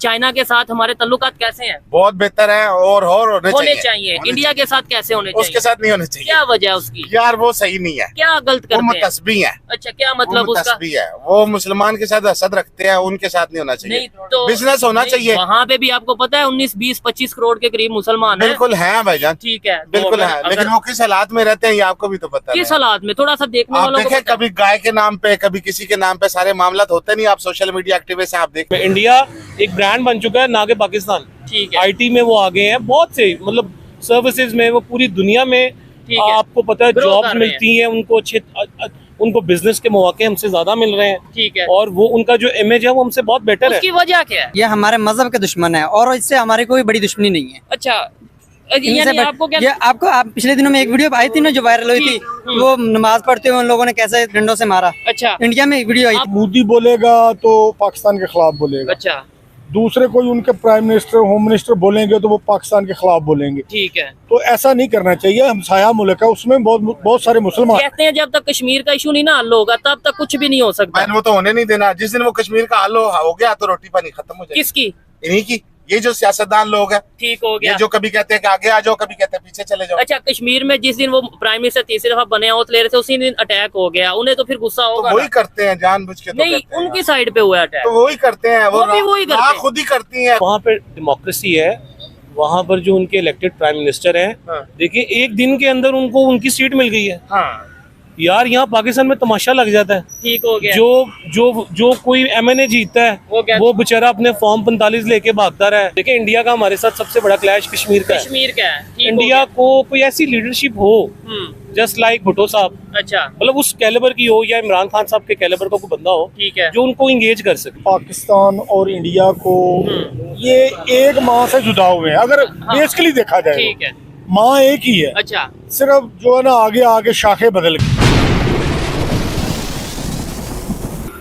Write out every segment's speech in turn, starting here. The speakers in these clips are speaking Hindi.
चाइना के साथ हमारे तल्लुकात कैसे हैं? बहुत बेहतर है और होने चाहिए। इंडिया के साथ कैसे होने चाहिए? उसके साथ नहीं होने चाहिए। क्या वजह है उसकी? यार वो सही नहीं है, क्या गलत वो करते हैं? मुतस्बी है। अच्छा, क्या मतलब उसका? मुतस्बी है, वो मुसलमान के साथ हसद रखते हैं, उनके साथ नहीं होना चाहिए। नहीं तो बिजनेस होना चाहिए। वहाँ पे भी आपको पता है 19, 20, 25 करोड़ के करीब मुसलमान है। बिल्कुल है भाईजान, ठीक है, बिल्कुल है, लेकिन वो किस हालात में रहते हैं ये आपको भी तो पता है। किस हालात में? थोड़ा सा देखने आप वालों को देखें, पता है। कभी गाय के नाम पे, कभी किसी के नाम पे सारे मामला होते नहीं। आप सोशल मीडिया एक्टिविस्ट हैं, आप देख। इंडिया एक ब्रांड बन चुका है, ना कि पाकिस्तान। ठीक है, आईटी में वो आगे हैं बहुत से, मतलब सर्विसेज में वो पूरी दुनिया में। ठीक है, आपको पता है ग्रो जॉब्स कर रहे मिलती हैं उनको, अच्छे उनको बिजनेस के मौके हमसे ज्यादा मिल रहे हैं। ठीक है। और वो उनका जो इमेज है वो हमसे बहुत बेटर है। उसकी वजह क्या है? ये हमारे मजहब के दुश्मन है और इससे हमारी कोई बड़ी दुश्मनी नहीं है। अच्छा, इनसे यानी बट- आपको क्या? ये आपको आप पिछले दिनों में एक वीडियो आई थी ना जो वायरल हुई थी, वो नमाज पढ़ते हुए उन लोगों ने कैसे डंडों से मारा। अच्छा, इंडिया में एक वीडियो आई थी। मोदी बोलेगा तो पाकिस्तान के खिलाफ बोलेगा, अच्छा, दूसरे कोई उनके प्राइम मिनिस्टर होम मिनिस्टर बोलेंगे तो वो पाकिस्तान के खिलाफ बोलेंगे। ठीक है। तो ऐसा नहीं करना चाहिए। हमसाया मुल्क है, उसमें बहुत सारे मुसलमान। कहते हैं जब तक कश्मीर का इशू नहीं ना हल होगा तब तक कुछ भी नहीं हो सकता। मैंने वो तो होने नहीं देना। जिस दिन वो कश्मीर का हल हो गया तो रोटी पानी खत्म हो जाएगी। किसकी? इन्हीं की। ये जो सियासतदान लोग हैं, ठीक हो ये गया। जो कभी कहते हैं कि आगे आ जाओ, कभी कहते हैं पीछे चले जाओ। अच्छा, कश्मीर में जिस दिन वो प्राइम मिनिस्टर तीसरी दफा बने ओथ ले रहे थे उसी दिन अटैक हो गया, उन्हें तो फिर गुस्सा तो होगा वही ना? करते हैं जानबूझ के। तो नहीं, करते हैं। उनकी साइड पे हुआ अटैक। तो वही करते हैं, वो भी वही करते हैं। खुद ही करती हैं। वहाँ पे डेमोक्रेसी है, वहाँ पर जो उनके इलेक्टेड प्राइम मिनिस्टर हैं, हाँ। देखिए एक दिन के अंदर उनको उनकी सीट मिल गई है। हाँ, यार यहाँ पाकिस्तान में तमाशा लग जाता है। ठीक हो गया। जो कोई एमएनए जीतता है वो बेचारा अपने फॉर्म 45 लेके भागता रहा है। देखिए इंडिया का हमारे साथ सबसे बड़ा क्लैश कश्मीर का है। कश्मीर का है। ठीक हो इंडिया गया। को कोई ऐसी लीडरशिप हो जस्ट लाइक भुट्टो साहब, अच्छा, मतलब उस कैलिबर की हो, या इमरान खान साहब के कैलिबर का कोई बंदा हो ठीक है। जो उनको इंगेज कर सके। पाकिस्तान और इंडिया को ये एक माँ से जुदा हुए हैं, अगर बेसिकली देखा जाए। ठीक है। माँ एक ही है, अच्छा, सिर्फ जो है ना आगे आगे शाखें बदल गई।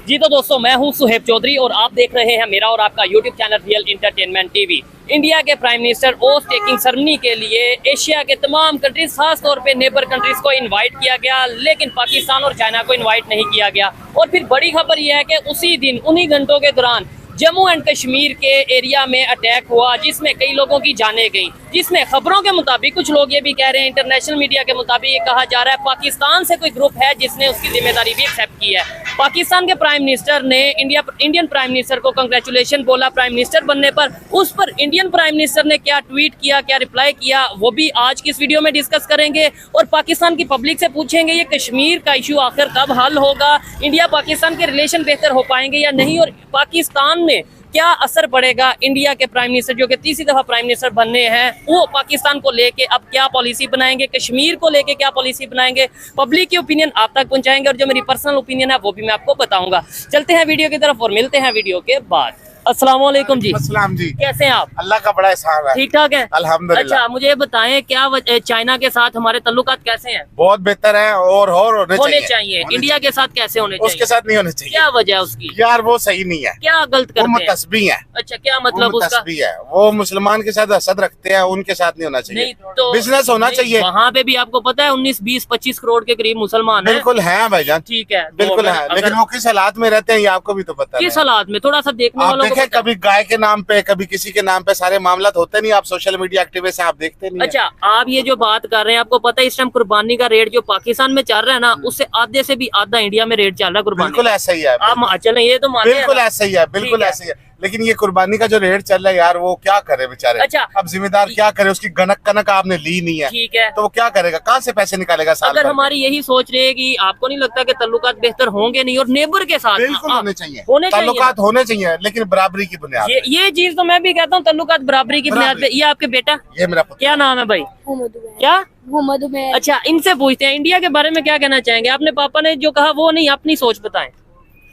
जी तो दोस्तों, मैं हूं सुहेब चौधरी और आप देख रहे हैं मेरा और आपका YouTube channel real entertainment TV. India के prime minister oath taking ceremony के लिए एशिया के तमाम कंट्रीज, खास तौर पे नेबर कंट्रीज को इनवाइट किया गया, लेकिन पाकिस्तान और चाइना को इनवाइट नहीं किया गया। और फिर बड़ी खबर यह है कि उसी दिन उन्हीं घंटों के दौरान जम्मू एंड कश्मीर के एरिया में अटैक हुआ, जिसमें कई लोगों की जानें गई, जिसमें खबरों के मुताबिक कुछ लोग ये भी कह रहे हैं, इंटरनेशनल मीडिया के मुताबिक ये कहा जा रहा है पाकिस्तान से कोई ग्रुप है जिसने उसकी जिम्मेदारी भी एक्सेप्ट की है। पाकिस्तान के प्राइम मिनिस्टर ने इंडियन प्राइम मिनिस्टर को कंग्रेचुलेशन बोला प्राइम मिनिस्टर बनने पर। उस पर इंडियन प्राइम मिनिस्टर ने क्या ट्वीट किया, क्या रिप्लाई किया, वो भी आज की इस वीडियो में डिस्कस करेंगे। और पाकिस्तान की पब्लिक से पूछेंगे ये कश्मीर का इशू आखिर कब हल होगा, इंडिया पाकिस्तान के रिलेशन बेहतर हो पाएंगे या नहीं, और पाकिस्तान में क्या असर पड़ेगा। इंडिया के प्राइम मिनिस्टर जो कि तीसरी दफा प्राइम मिनिस्टर बनने हैं, वो पाकिस्तान को लेके अब क्या पॉलिसी बनाएंगे, कश्मीर को लेके क्या पॉलिसी बनाएंगे, पब्लिक की ओपिनियन आप तक पहुंचाएंगे और जो मेरी पर्सनल ओपिनियन है वो भी मैं आपको बताऊंगा। चलते हैं वीडियो की तरफ और मिलते हैं वीडियो के बाद। अस्सलाम वालेकुम जी। अस्सलाम जी। कैसे हैं आप? अल्लाह का बड़ा एहसान है। ठीक ठाक है, अल्हम्दुलिल्लाह। अच्छा, मुझे बताएं क्या चाइना के साथ हमारे तल्लुकात कैसे हैं? बहुत बेहतर है और होने चाहिए। इंडिया के साथ कैसे होने चाहिए? उसके साथ नहीं होने चाहिए। क्या वजह है उसकी? यार वो सही नहीं है, क्या गलत वो करते हैं? मुतस्बी है। अच्छा, क्या मतलब उसका? मुतस्बी है, वो मुसलमान के साथ हसद रखते हैं, उनके साथ नहीं होना चाहिए। नहीं तो बिजनेस होना चाहिए। वहाँ पे भी आपको पता है 19, 20, 25 करोड़ के करीब मुसलमान है। बिल्कुल है भाईजान, ठीक है, बिल्कुल है, लेकिन वो किस हालात में रहते हैं ये आपको भी तो पता है। किस हालात में? थोड़ा सा देखने आप वालों को देखें, पता है। कभी गाय के नाम पे, कभी किसी के नाम पे सारे मामला होते नहीं। आप सोशल मीडिया एक्टिविस्ट हैं, आप देखते नहीं हैं। अच्छा, आप ये जो बात कर रहे हैं, आपको पता है इस टाइम कुर्बानी का रेट जो पाकिस्तान में चल रहा है ना, उससे आधे से भी आधा इंडिया में रेट चल रहा है कुर्बानी। बिल्कुल ऐसा ही है, आप चलें, ये तो मानते हैं बिल्कुल ना? ऐसा ही है, बिल्कुल ठीक है। ऐसा ही है। लेकिन ये कुर्बानी का जो रेट चल रहा है यार, वो क्या करे बेचारे। अच्छा, अब जिम्मेदार क्या करे, उसकी कनक आपने ली नहीं है, ठीक है, तो वो क्या करेगा, कहाँ से पैसे निकालेगा साल अगर भर? हमारी यही सोच रहेगी, आपको नहीं लगता कि तल्लुकात बेहतर होंगे नहीं? और नेबर के साथ बिल्कुल होने चाहिए, होने चाहिए ताल्लुकात होने चाहिए, लेकिन बराबरी की बुनियाद पे। ये चीज तो मैं भी कहता हूँ, तल्लुकात बराबरी की बुनियाद पे। ये आपके बेटा ये मेरा पुत्र। क्या नाम है भाई? क्या? मोहम्मद उमैर। अच्छा, इनसे पूछते हैं इंडिया के बारे में क्या कहना चाहेंगे। आपने पापा ने जो कहा वो नहीं, अपनी सोच बताएं।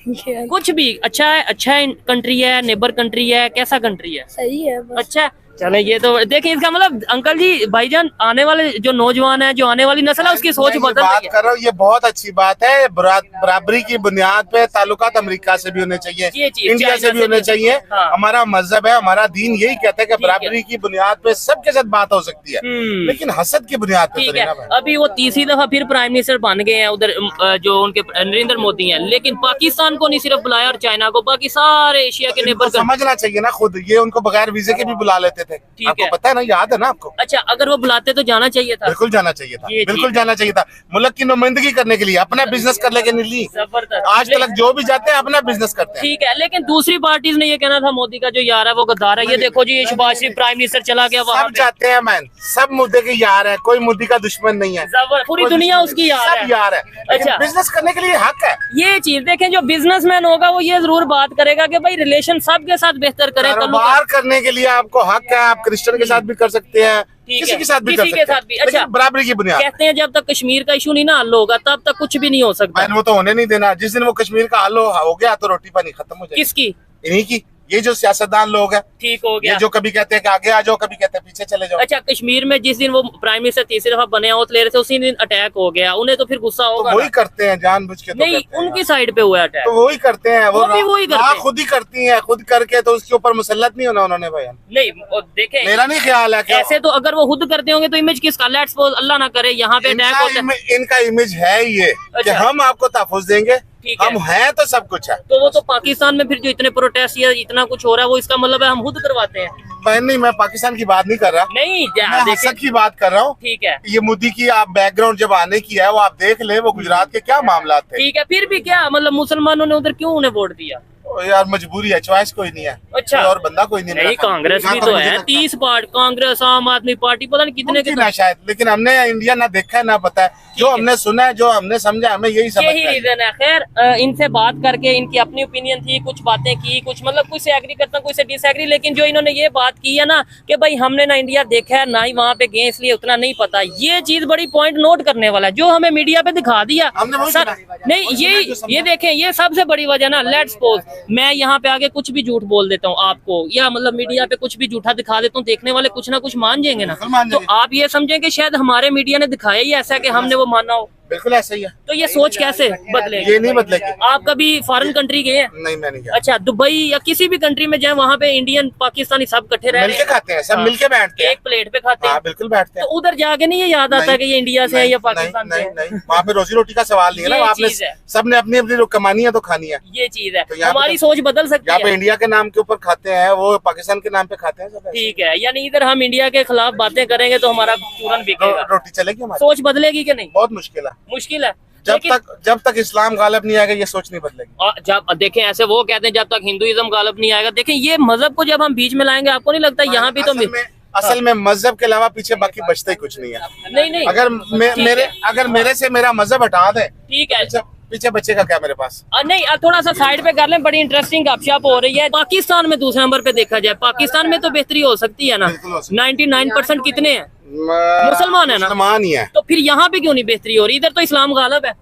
कुछ भी अच्छा है, कंट्री है, नेबर कंट्री है, कैसा कंट्री है? सही है बस। अच्छा, चले ये तो देखिए, इसका मतलब अंकल जी भाईजान आने वाले जो नौजवान है, जो आने वाली नस्ल है, उसकी सोच मैं बदल बात रही है। कर रहा हूँ, ये बहुत अच्छी बात है। बराबरी की बुनियाद पे ताल्लुकात अमेरिका से भी होने ये चाहिए, चीज इंडिया चाइना से भी होने चाहिए। हाँ। हमारा मजहब है, हमारा दीन यही कहता है कि ठीक है। बराबरी की बुनियाद पे सबके साथ बात हो सकती है, लेकिन हसद की बुनियाद पे तो ठीक नहीं है, ना भाई। अभी वो तीसरी दफा फिर प्राइम मिनिस्टर बन गए हैं उधर, जो उनके नरेंद्र मोदी हैं, लेकिन पाकिस्तान को नहीं सिर्फ बुलाया और चाइना को, बाकी सारे एशिया के इनको नेबर समझना चाहिए ना खुद, ये उनको बगैर वीजे के भी बुला लेते थे, आपको है। पता है ना, याद है ना आपको? अच्छा, अगर वो बुलाते तो जाना चाहिए था। बिल्कुल जाना चाहिए था, ये बिल्कुल चीज जाना चाहिए था। मुल्क की नुमाइंदगी करने के लिए, अपना बिजनेस करने के लिए। जबरदस्त। आज तक जो भी जाते हैं अपना बिजनेस करते हैं। ठीक है, लेकिन दूसरी पार्टीज ने ये कहना था मोदी का जो यार है वो गद्दार है। ये देखो जी, ये शहबाज शरीफ प्राइम मिनिस्टर चला गया वहाँ सब जाते हैं मैन, सब मुद्दे के यार है, कोई मुद्दे का दुश्मन नहीं है, पूरी कोई दुनिया दुश्मन उसकी नहीं, यार है। सब यार है। लेकिन अच्छा। बिजनेस करने के लिए हक है। ये चीज देखें, जो बिजनेसमैन होगा वो ये जरूर बात करेगा कि भाई रिलेशन सबके साथ बेहतर करें। कारोबार करने के लिए आपको हक है, आप क्रिश्चियन के साथ भी कर सकते हैं, किसी के साथ भी कर किसी के सकते साथ भी। हैं, अच्छा, लेकिन बराबरी की बुनियाद। कहते हैं जब तक कश्मीर का इशू नहीं ना हल होगा तब तक कुछ भी नहीं हो सकता। मैंने वो तो होने नहीं देना। जिस दिन वो कश्मीर का हल हो गया तो रोटी पानी खत्म हो जाएगी। किसकी? इन्हीं की। ये जो सियासतदान लोग हैं, ठीक हो गया। ये जो कभी कहते हैं कि आगे आ जाओ, कभी कहते हैं पीछे चले जाओ। अच्छा, कश्मीर में जिस दिन वो प्राइम मिनिस्टर तीसरी दफा बने हो ले रहे थे, उसी दिन अटैक हो गया, उन्हें तो फिर गुस्सा तो होगा वही ना? करते हैं जानबूझ के। तो नहीं, करते हैं उनकी यार। साइड पे हुआ अटैक। तो वही करते हैं, वो भी वही करते हैं। खुद ही करती हैं, खुद करके तो उसके ऊपर मुसल्लत नहीं होना उन्होंने भाई। नहीं, वो देखें, मेरा नहीं ख्याल है कि ऐसे तो अगर वो खुद करते होंगे तो इमेज किसका? लेट्स सपोज अल्लाह ना करे यहाँ पे अटैक होता है, इनका इमेज है ये कि अच्छा। हम आपको तहफ़्फ़ुज़ देंगे, ठीक है। हम हैं तो सब कुछ है। तो वो तो पाकिस्तान में फिर जो इतने प्रोटेस्ट या इतना कुछ हो रहा है वो इसका मतलब है हम खुद करवाते हैं। बहन नहीं, मैं पाकिस्तान की बात नहीं कर रहा, नहीं मैं देखें, हसद की बात कर रहा हूँ। ठीक है, ये मोदी की आप बैकग्राउंड जब आने की है, वो आप देख ले, वो गुजरात के क्या मामला थे। ठीक है, फिर भी क्या मतलब मुसलमानों ने उधर क्यों उन्हें वोट दिया? ओ यार मजबूरी है, चॉइस कोई नहीं है। अच्छा। कोई और बंदा कोई नहीं। नहीं, कांग्रेस भी तो है, 30 पार्टी, कांग्रेस, आम आदमी पार्टी, पता नहीं कितने के ना शायद, लेकिन हमने इंडिया ना देखा है ना पता है। जो हमने सुना है, जो हमने समझा, हमें यही समझ यही रीजन है। खैर, इनसे बात करके इनकी अपनी ओपिनियन थी, कुछ बातें की, कुछ मतलब कुछ से एग्री करता हूँ, कुछ से डिसएग्री, लेकिन जो इन्होंने ये बात की है ना कि भाई हमने ना इंडिया देखा है ना ही वहाँ पे गए, इसलिए उतना नहीं पता। ये चीज बड़ी पॉइंट नोट करने वाला है, जो हमें मीडिया पे दिखा दिया हमने वही सर। सुना। नहीं, ये देखें, ये सबसे बड़ी वजह ना, लेट्स सपोज मैं यहाँ पे आगे कुछ भी झूठ बोल देता हूँ आपको, या मतलब मीडिया पे कुछ भी झूठा दिखा देता हूँ, देखने वाले कुछ ना कुछ मान जाएंगे ना। मान तो जाएंगे। आप ये समझें कि शायद हमारे मीडिया ने दिखाया ही ऐसा कि हमने वो माना हो। बिल्कुल ऐसा ही है। तो ये सोच कैसे बदलेगी? ये नहीं बदलेगी। आप कभी फॉरेन कंट्री गए हैं? नहीं, मैं नहीं गया। अच्छा, दुबई या किसी भी कंट्री में जाए, वहाँ पे इंडियन पाकिस्तानी सब इकट्ठे रह रहे मिलके हैं, खाते हैं, सब हाँ। मिलके बैठते हैं। एक प्लेट पे खाते हाँ हैं। बिल्कुल बैठते तो हैं। उधर जाके नहीं ये याद आता नहीं, कि ये इंडिया से है या पाकिस्तान से नहीं, है? नहीं, वहाँ पे रोजी रोटी का सवाल नहीं है ना, ये वहाँ पे चीज है। सबने अपनी अपनी कमानी है तो खानी है। ये चीज है, तो यहाँ पे हमारी सोच बदल सकती यहाँ पे है। इंडिया के नाम के ऊपर खाते हैं, वो पाकिस्तान के नाम पे खाते हैं सब ऐसे। ठीक है, यानी इधर हम इंडिया के खिलाफ बातें करेंगे तो हमारा चूरन बिकेगा। रोटी चलेगी हमारी। सोच बदलेगी कि नहीं? बहुत मुश्किल है। मुश्किल है। जब तक इस्लाम गालिब नहीं आएगा, ये सोच नहीं बदलेगी। और जब देखें, ऐसे वो कहते हैं जब तक हिंदुइज्म गालिब नहीं आएगा। देखें, ये मजहब को जब हम बीच में लाएंगे, आपको नहीं लगता यहाँ भी तो असल में मजहब के अलावा पीछे बाकी बचता ही कुछ नहीं है। नहीं अगर मेरे से मेरा मजहब हटा दे, ठीक है, पीछे बचेगा क्या मेरे पास? नहीं, थोड़ा सा साइड पे कर लें, बड़ी इंटरेस्टिंग गपशप हो रही है। पाकिस्तान में दूसरे नंबर पे देखा जाए, पाकिस्तान में तो बेहतरी हो सकती है ना। बिल्कुल हो सकती है। 99% कितने हैं? मुसलमान है ना। मुसलमान ही है। तो फिर यहाँ पे क्यों नहीं बेहतरी हो रही? इधर तो इस्लाम गालिब है।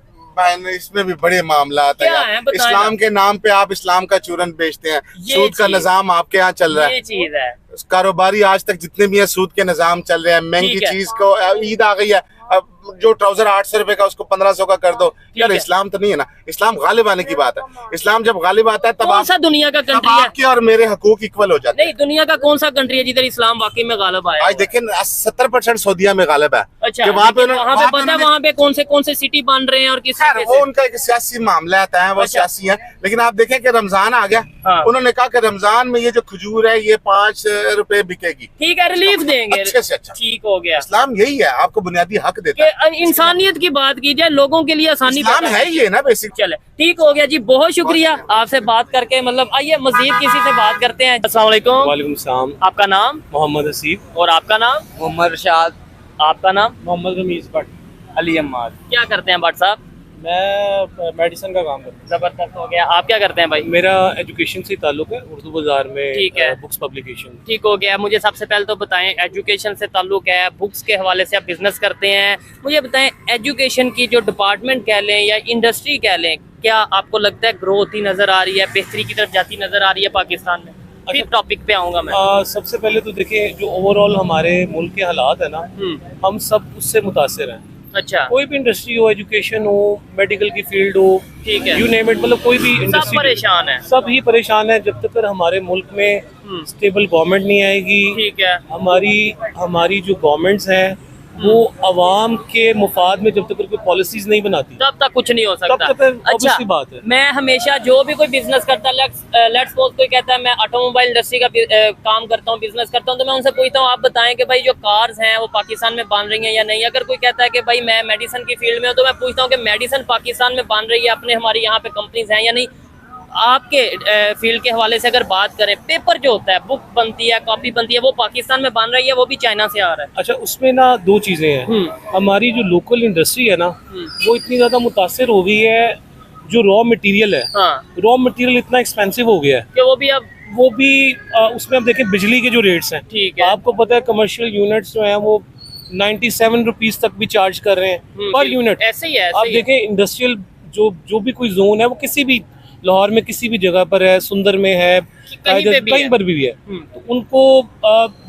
इसमें भी बड़े मामला आता क्या है है, बताएं इस्लाम ना। के नाम पे आप इस्लाम का चूरन बेचते हैं। ये सूद का चीज- निजाम आपके यहाँ चल रहा ये है। चीज है। कारोबारी आज तक जितने भी हैं सूद के निजाम चल रहे हैं। महंगी ठीक है। चीज को, ईद आ गई है, अब जो ट्राउजर 800 रुपए का उसको 1500 का कर दो। यार है। इस्लाम तो नहीं है ना। इस्लाम गालिब आने की बात है। इस्लाम जब गालिब आता है तब कौन सा दुनिया का तब कंट्री है? आपके और मेरे हकूक इक्वल हो जाते हैं। नहीं, दुनिया का कौन सा कंट्री है जिधर इस्लाम वाकई में गालिब आया? आज देखें 70% सऊदिया में गालिब है। अच्छा, कि वहाँ पे लेकिन वहाँ पे पता है उन्होंने- वहाँ पे कौन से सिटी बन रहे हैं और किस खैर तरीके वो से? उनका एक सियासी मामला आता है, वो अच्छा। सियासी है। लेकिन आप देखें कि रमजान आ गया, हाँ। उन्होंने कहा कि रमजान में ये जो खजूर है ये 5 रुपए बिकेगी। ठीक है, रिलीफ देंगे। अच्छे से अच्छा। ठीक हो गया इस्लाम यही है, आपको बुनियादी हक देता है। कि इंसानियत की बात की जाए, लोगों के लिए आसानी इस्लाम पैदा है की ये ना बेसिक। चले, ठीक हो गया जी, बहुत शुक्रिया आपसे बात करके। मतलब आइए मजीद किसी से बात करते हैं। अस्सलाम वालेकुम। वालेकुम सलाम। आपका नाम? मोहम्मद हसीब। और आपका नाम? मोहम्मद रशाद। आपका नाम? मोहम्मद रमीज भट्ट। अली अम्माद। क्या करते हैं भट्ट साहब? मैं मेडिसिन का काम करता जबरदस्त हो गया। आप क्या करते हैं भाई? हूँ। मेरा एजुकेशन से ताल्लुक है, उर्दू बाजार में। ठीक है। Books publication. ठीक हो गया। मुझे सबसे पहले तो बताएं, एजुकेशन से ताल्लुक है, बुक्स के हवाले से आप बिजनेस करते हैं, मुझे बताएं एजुकेशन की जो डिपार्टमेंट कह लें या इंडस्ट्री कह लें, क्या आपको लगता है ग्रोथ ही नज़र आ रही है, बेहतरी की तरफ जाती नज़र आ रही है पाकिस्तान में? फिर टॉपिक पे आऊंगा मैं। सबसे पहले तो देखिए जो ओवरऑल हमारे मुल्क के हालात है ना, हम सब उससे मुतासिर हैं। अच्छा, कोई भी इंडस्ट्री हो, एजुकेशन हो, मेडिकल की फील्ड हो, ठीक है, यू नेम इट, मतलब कोई भी सब इंडस्ट्री, परेशान है। सब ही परेशान है। जब तक हमारे मुल्क में स्टेबल गवर्नमेंट नहीं आएगी, ठीक है, हमारी जो गवर्नमेंट्स हैं वो अवाम के मुफाद में जब तक कोई पॉलिसीज नहीं बनाती, तब तक कुछ नहीं हो सकता। तब तक अच्छा, obviously बात है। मैं हमेशा जो भी कोई बिजनेस करता है, लेट्स सपोज कोई कहता है मैं ऑटोमोबाइल इंडस्ट्री का काम करता हूँ, बिजनेस करता हूँ, तो मैं उनसे पूछता हूँ आप बताएं कि भाई जो कार्स हैं वो पाकिस्तान में बन रही हैं या नहीं। अगर कोई कहता है कि भाई मैं मेडिसिन की फील्ड में हूँ, तो मैं पूछता हूँ कि मेडिसिन पाकिस्तान में बन रही है, अपने हमारी यहाँ पे कंपनीज हैं या नहीं। आपके फील्ड के हवाले से अगर बात करें, पेपर जो होता है, बुक बनती है, कॉपी बनती है, वो पाकिस्तान में बन रही है, वो भी चाइना से आ रहा है। अच्छा, उसमें ना दो चीजें हैं। हमारी जो लोकल इंडस्ट्री है ना, वो इतनी ज्यादा मुतासिर हो गई है, जो रॉ मटेरियल है, रॉ मटेरियल इतना एक्सपेंसिव हो गया है कि वो भी उसमें अब देखें बिजली के जो रेट्स हैं, ठीक है, आपको पता है कमर्शियल यूनिट्स जो हैं वो 97 रुपीज तक भी चार्ज कर रहे हैं पर यूनिट। ऐसे ही है, आप देखें इंडस्ट्रियल जो भी कोई जोन है, वो किसी भी लाहौर में किसी भी जगह पर है, सुंदर में है, कहीं पर भी है, तो उनको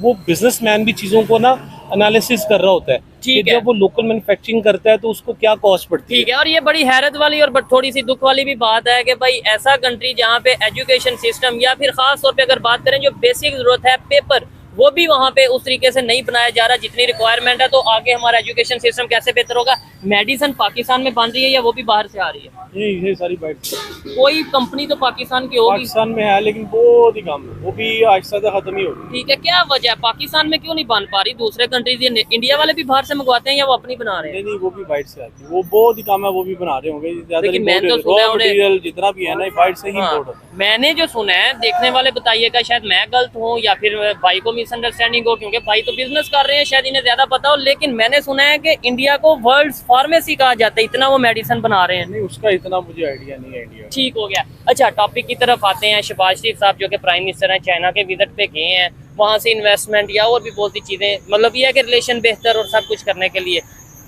वो बिजनेसमैन भी चीजों को ना एनालिसिस कर रहा होता है कि जब वो लोकल मैन्युफैक्चरिंग करता है तो उसको क्या कॉस्ट पड़ती है। ठीक है, और ये बड़ी हैरत वाली और थोड़ी सी दुख वाली भी बात है कि भाई ऐसा कंट्री जहाँ पे एजुकेशन सिस्टम या फिर खास तौर पे अगर बात करें जो बेसिक जरूरत है पेपर, वो भी वहाँ पे उस तरीके से नहीं बनाया जा रहा जितनी रिक्वायरमेंट है। तो आगे हमारा एजुकेशन सिस्टम कैसे बेहतर होगा? मेडिसिन पाकिस्तान में बन रही है या वो भी बाहर से आ रही है? ये सारी बात कोई कंपनी तो पाकिस्तान की होगी, पाकिस्तान में है, लेकिन बहुत ही कम है, वो भी आहिस्ता खत्म ही होगी। ठीक है, क्या वजह है पाकिस्तान में क्यों नहीं बन पा रही? दूसरे कंट्रीज, ये इंडिया वाले भी बाहर से मंगवाते हैं या वो अपनी बना रहे हैं? नहीं, वो भी बाहर से आती है, वो बहुत ही कम है, वो भी बना रहे होंगे। लेकिन मैंने तो सुना है मटेरियल जितना भी है ना, बाहर से ही इंपोर्ट होता है। मैंने जो सुना है, देखने वाले बताइएगा, शायद मैं गलत हूँ या फिर भाई को मिसअंडरस्टैंडिंग हो, क्योंकि भाई तो बिजनेस कर रहे हैं, शायद इन्हें ज्यादा पता हो, लेकिन मैंने सुना है कि इंडिया को वर्ल्ड फार्मेसी कहा जाता है, इतना वो मेडिसिन बना रहे हैं। नहीं, उसका इतना मुझे आइडिया नहीं है इंडिया। ठीक हो गया। अच्छा, टॉपिक की तरफ आते हैं। शहबाज शरीफ साहब जो कि प्राइम मिनिस्टर हैं, चाइना के विजिट पे गए हैं, वहाँ से इन्वेस्टमेंट या और भी बहुत सी चीज़ें, मतलब ये है कि रिलेशन बेहतर और सब कुछ करने के लिए,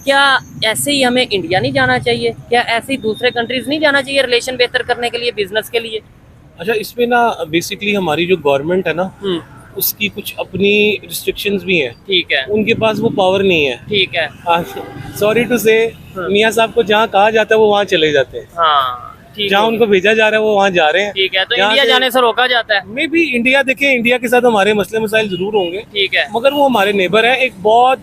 क्या ऐसे ही हमें इंडिया नहीं जाना चाहिए? क्या ऐसे ही दूसरे कंट्रीज नहीं जाना चाहिए रिलेशन बेहतर करने के लिए, बिजनेस के लिए? अच्छा, इसमें ना बेसिकली हमारी जो गवर्नमेंट है ना, उसकी कुछ अपनी रिस्ट्रिक्शंस भी हैं। ठीक है, उनके पास वो पावर नहीं है। ठीक है, सॉरी टू से, मियाँ साहब को जहाँ कहा जाता है वो वहाँ चले जाते हैं। हाँ, जहाँ उनको भेजा जा रहा है वो वहाँ जा रहे हैं। ठीक है, तो इंडिया जाने से रोका जाता है? मे भी इंडिया, देखें इंडिया के साथ हमारे मसले मसाइल जरूर होंगे, ठीक है, मगर वो हमारे नेबर है, एक बहुत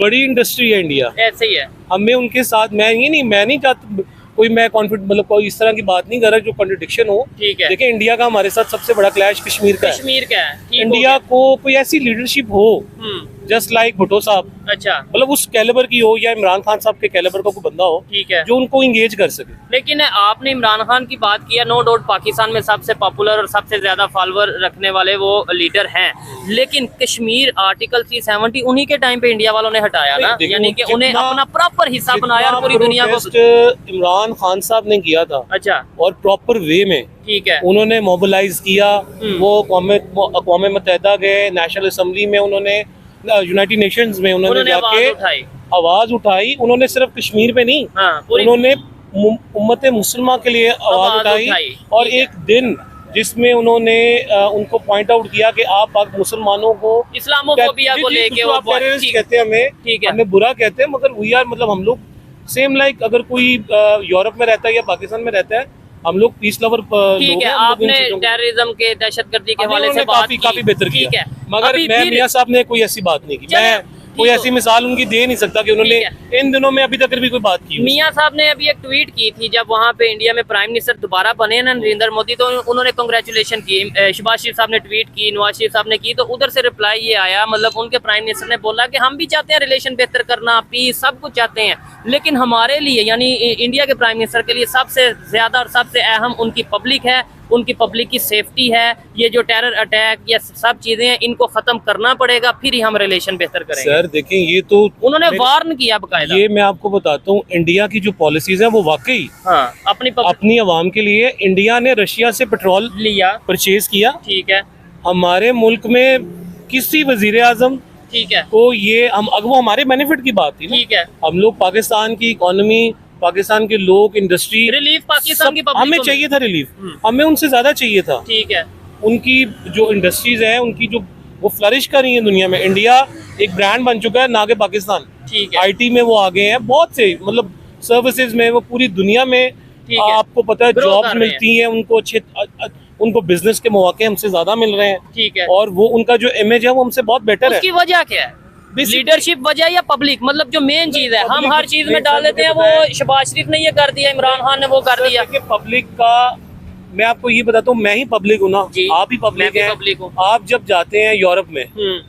बड़ी इंडस्ट्री है इंडिया। ऐसे ही है, हमें उनके साथ मैं नहीं चाहता कोई, मैं कॉन्फिडेंट मतलब कोई इस तरह की बात नहीं कर रहा जो कॉन्ट्रडिक्शन हो। ठीक है, देखिए इंडिया का हमारे साथ सबसे बड़ा क्लैश कश्मीर का है। इंडिया को कोई ऐसी लीडरशिप हो जस्ट लाइक भुट्टो साहब, अच्छा, मतलब उस कैलिबर की हो, या इमरान खान साहब के कैलिबर का कोई बंदा हो, ठीक है, जो उनको इंगेज कर सके। लेकिन आपने इमरान खान की बात किया, नो डाउट पाकिस्तान में सबसे पॉपुलर और सबसे ज्यादा फॉलोअर रखने वाले वो लीडर हैं, लेकिन कश्मीर आर्टिकल 370 उन्हीं के टाइम पे इंडिया वालों ने हटाया ना, यानी कि उन्हें अपना प्रॉपर हिस्सा बनाया और पूरी दुनिया को। इमरान खान साहब ने किया था, अच्छा, और प्रॉपर वे में, ठीक है, उन्होंने मोबिलाइज किया, वो अक़वाम मुत्तहिदा गए, नेशनल असम्बली में उन्होंने, यूनाइटेड नेशंस में उन्होंने जाके आवाज उठाई। उन्होंने सिर्फ कश्मीर पे नहीं, उन्होंने उम्मत मुसलमान के लिए आवाज उठाई, और एक दिन जिसमें उन्होंने उनको पॉइंट आउट किया कि आप मुसलमानों को, इस्लामोफोबिया को लेके वो टेररिस्ट कहते हैं, हमें बुरा कहते हैं, मगर वी आर, मतलब हम लोग सेम लाइक अगर कोई यूरोप में रहता है या पाकिस्तान में रहता है, हम लोग पीस लवर ठीक है। आपने टेररिज्म के, दहशतगर्दी के हवाले से काफी बेहतर किया, मगर मियां साहब ने कोई ऐसी बात नहीं की। मैं कोई ऐसी मिसाल उनकी दे नहीं सकता कि उन्होंने इन दिनों में अभी तक भी कोई बात की। मियां साहब ने अभी एक ट्वीट की थी जब वहाँ पे इंडिया में प्राइम मिनिस्टर दोबारा बने ना नरेंद्र मोदी, तो उन्होंने कांग्रेचुलेशन की। शहबाज शरीफ साहब ने ट्वीट की, नवाज शरीफ साहब ने की, तो उधर से रिप्लाई ये आया, मतलब उनके प्राइम मिनिस्टर ने बोला कि हम भी चाहते हैं रिलेशन बेहतर करना, पीस, सब कुछ चाहते हैं, लेकिन हमारे लिए यानी इंडिया के प्राइम मिनिस्टर के लिए सबसे ज्यादा और सबसे अहम उनकी पब्लिक है, उनकी पब्लिक की सेफ्टी है। ये जो टेरर अटैक या सब चीजें हैं, इनको खत्म करना पड़ेगा, फिर ही हम रिलेशन बेहतर करेंगे। सर देखें, ये तो उन्होंने वार्न किया बकायदा। ये मैं आपको बताता हूँ, इंडिया की जो पॉलिसीज है वो वाकई अपनी आवाम के लिए। इंडिया ने रशिया से पेट्रोल लिया, परचेज किया, ठीक है। हमारे मुल्क में किसी वजीर आजम, ठीक है, तो ये वो हमारे बेनिफिट की बात थी, ठीक है। हम लोग पाकिस्तान की इकोनॉमी, पाकिस्तान के लोग, इंडस्ट्री, रिलीफ पाकिस्तान की पब्लिक हमें चाहिए था, रिलीफ हमें उनसे ज्यादा चाहिए था, ठीक है। उनकी जो इंडस्ट्रीज हैं उनकी जो वो फ्लरिश कर रही हैं दुनिया में। इंडिया एक ब्रांड बन चुका है ना कि पाकिस्तान। ठीक है। आईटी में वो आगे हैं बहुत से, मतलब सर्विसेज में वो पूरी दुनिया में ठीक है। आपको पता है Grow जॉब्स कर रहे मिलती हैं उनको, अच्छे उनको बिजनेस के मौके हमसे ज्यादा मिल रहे हैं। ठीक है। और वो उनका जो इमेज है वो हमसे बहुत बेटर है। उसकी वजह क्या है? लीडरशिप वजह या पब्लिक? मतलब जो मेन चीज है, हम हर चीज में डाल देते हैं, वो शहबाज शरीफ ने ये कर दिया, इमरान खान ने वो कर दिया। पब्लिक का मैं आपको ये बताता हूँ, मैं ही पब्लिक हूँ ना, जी, आप ही पब्लिक मैं भी हैं। पब्लिक हूँ। आप जब जाते हैं यूरोप में,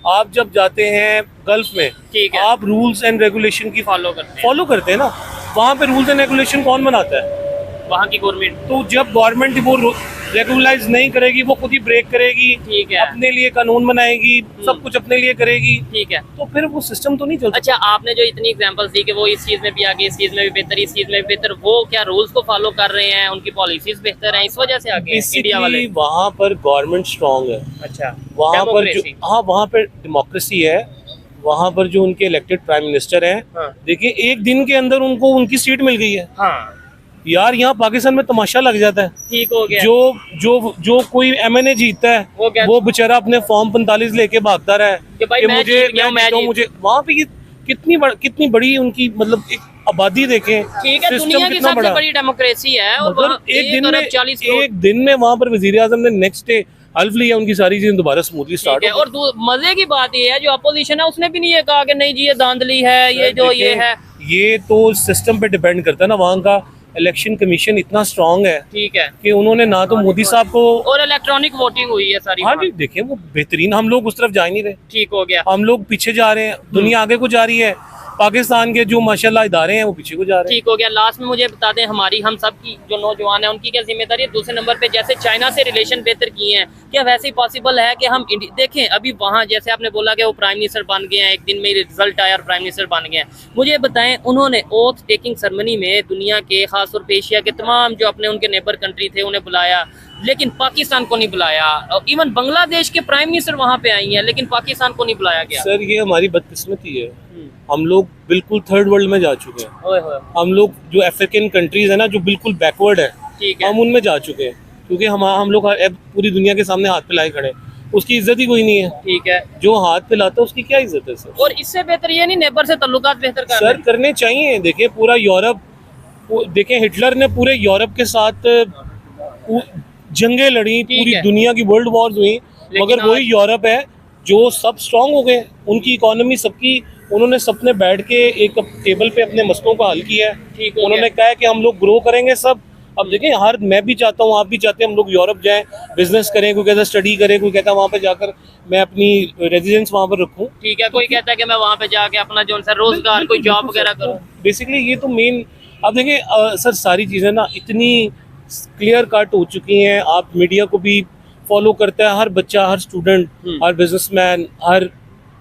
आप जब जाते हैं गल्फ में, ठीक है। आप रूल्स एंड रेगुलेशन की फॉलो करते हैं ना। वहाँ पे रूल्स एंड रेगुलेशन कौन बनाता है? वहाँ की गवर्नमेंट। तो जब गवर्नमेंट वो रेगुलाइज नहीं करेगी, वो खुद ही ब्रेक करेगी, ठीक है। अपने लिए कानून बनाएगी, सब कुछ अपने लिए करेगी, ठीक है। तो फिर वो सिस्टम तो नहीं चलता। अच्छा, आपने जो इतनी एग्जांपल्स दी कि वो इस चीज में भी आगे, इस चीज में भी बेहतर, इस चीज में भी बेहतर, वो क्या रूल्स को फॉलो कर रहे हैं, उनकी पॉलिसीज बेहतर हैं, इस वजह से आगे हैं इंडिया वाले? वहाँ पर गवर्नमेंट स्ट्रांग है। अच्छा, वहाँ पर जो, Democracy। हाँ वहाँ पर डेमोक्रेसी है। वहाँ पर जो उनके इलेक्टेड प्राइम मिनिस्टर हैं, हाँ। देखिए एक दिन के अंदर उनको उनकी सीट मिल गई है। हाँ, यार यहाँ पाकिस्तान में तमाशा लग जाता है। ठीक हो गया। जो कोई एमएनए जीतता है वो बेचारा अपने फॉर्म 45 लेके भागता रहा है कि भाई मैं जीत गया हूं, मैं जीत। मुझे वहाँ पे कितनी बड़ी उनकी मतलब एक आबादी देखें। ठीक है, दुनिया की सबसे बड़ी डेमोक्रेसी है और मतलब एक दिन में वहाँ पर वजीर आजम ने नेक्स्ट डे हल्फ लिया, उनकी सारी चीजें दोबारा स्मूथली स्टार्ट हो। और मजे की बात ये है, जो अपोजिशन है उसने भी नहीं ये कहा कि नहीं जी ये धांधली है, ये जो ये है। ये तो सिस्टम पे डिपेंड करता है ना। वहाँ का इलेक्शन कमीशन इतना स्ट्रांग है, ठीक है, कि उन्होंने ना तो मोदी साहब को, और इलेक्ट्रॉनिक वोटिंग हुई है सारी। हाँ जी देखिए वो बेहतरीन, हम लोग उस तरफ जा ही नहीं रहे। ठीक हो गया। हम लोग पीछे जा रहे हैं, दुनिया आगे को जा रही है। पाकिस्तान के जो माशाल्लाह इदारे हैं वो पीछे को जा रहे हैं। ठीक हो गया। लास्ट में मुझे बता दें, हमारी हम सब की जो नौजवान है उनकी क्या जिम्मेदारी है? दूसरे नंबर पे जैसे चाइना से रिलेशन बेहतर किए हैं, क्या वैसे ही पॉसिबल है कि हम देखें अभी वहाँ, जैसे आपने बोला कि वो प्राइम मिनिस्टर बन गए हैं, एक दिन में रिजल्ट आया और प्राइम मिनिस्टर बन गए हैं। मुझे बताएं, उन्होंने ओथ टेकिंग सेरेमनी में दुनिया के खासतौर पर एशिया के तमाम जो अपने उनके नेबर कंट्री थे उन्हें बुलाया, लेकिन पाकिस्तान को नहीं बुलाया। इवन बांग्लादेश के प्राइम मिनिस्टर वहाँ पे आई हैं, लेकिन पाकिस्तान को नहीं बुलाया गया। सर ये हमारी बदकिस्मती है, हम लोग बिल्कुल थर्ड वर्ल्ड में जा चुके हैं। ओए होए। हम लोग जो अफ्रीकन कंट्रीज है ना, जो बिल्कुल बैकवर्ड है, ठीक है। हम उनमें जा चुके हैं, क्योंकि हम लोग पूरी दुनिया के सामने हाथ फैलाए खड़े हैं। उसकी इज्जत ही कोई नहीं है। ठीक है। जो हाथ फैलाता है उसकी क्या इज्जत है सर? और इससे बेहतर ये नहीं नेबर से तल्लुकात बेहतर कर सर करने चाहिए। देखिए पूरा यूरोप, देखिए हिटलर ने पूरे यूरोप के साथ जंगें लड़ी, पूरी है। दुनिया की वर्ल्ड वॉर्स हुई, मगर वही यूरोप है जो सब स्ट्रांग हो गए। उनकी इकोनॉमी सबकी, उन्होंने सबने बैठ के एक टेबल पे अपने मसलों का हल किया है। उन्होंने कहा है कि हम लोग ग्रो करेंगे सब। अब देखें, मैं भी चाहता हूँ, आप भी चाहते हैं हम लोग यूरोप जाएं, बिजनेस करें, कोई कहता है स्टडी करें, कोई कहता है वहाँ पे जाकर मैं अपनी रेजिडेंस वहाँ पर रखूँ। ठीक है, कोई कहता है कि मैं वहाँ पे जाके अपना जो सा रोजगार, कोई जॉब वगैरह करूँ। बेसिकली ये तो मेन, अब देखिए सर सारी चीज़ें ना इतनी क्लियर कट हो चुकी हैं। आप मीडिया को भी फॉलो करता है, हर बच्चा, हर स्टूडेंट, हर बिजनेसमैन, हर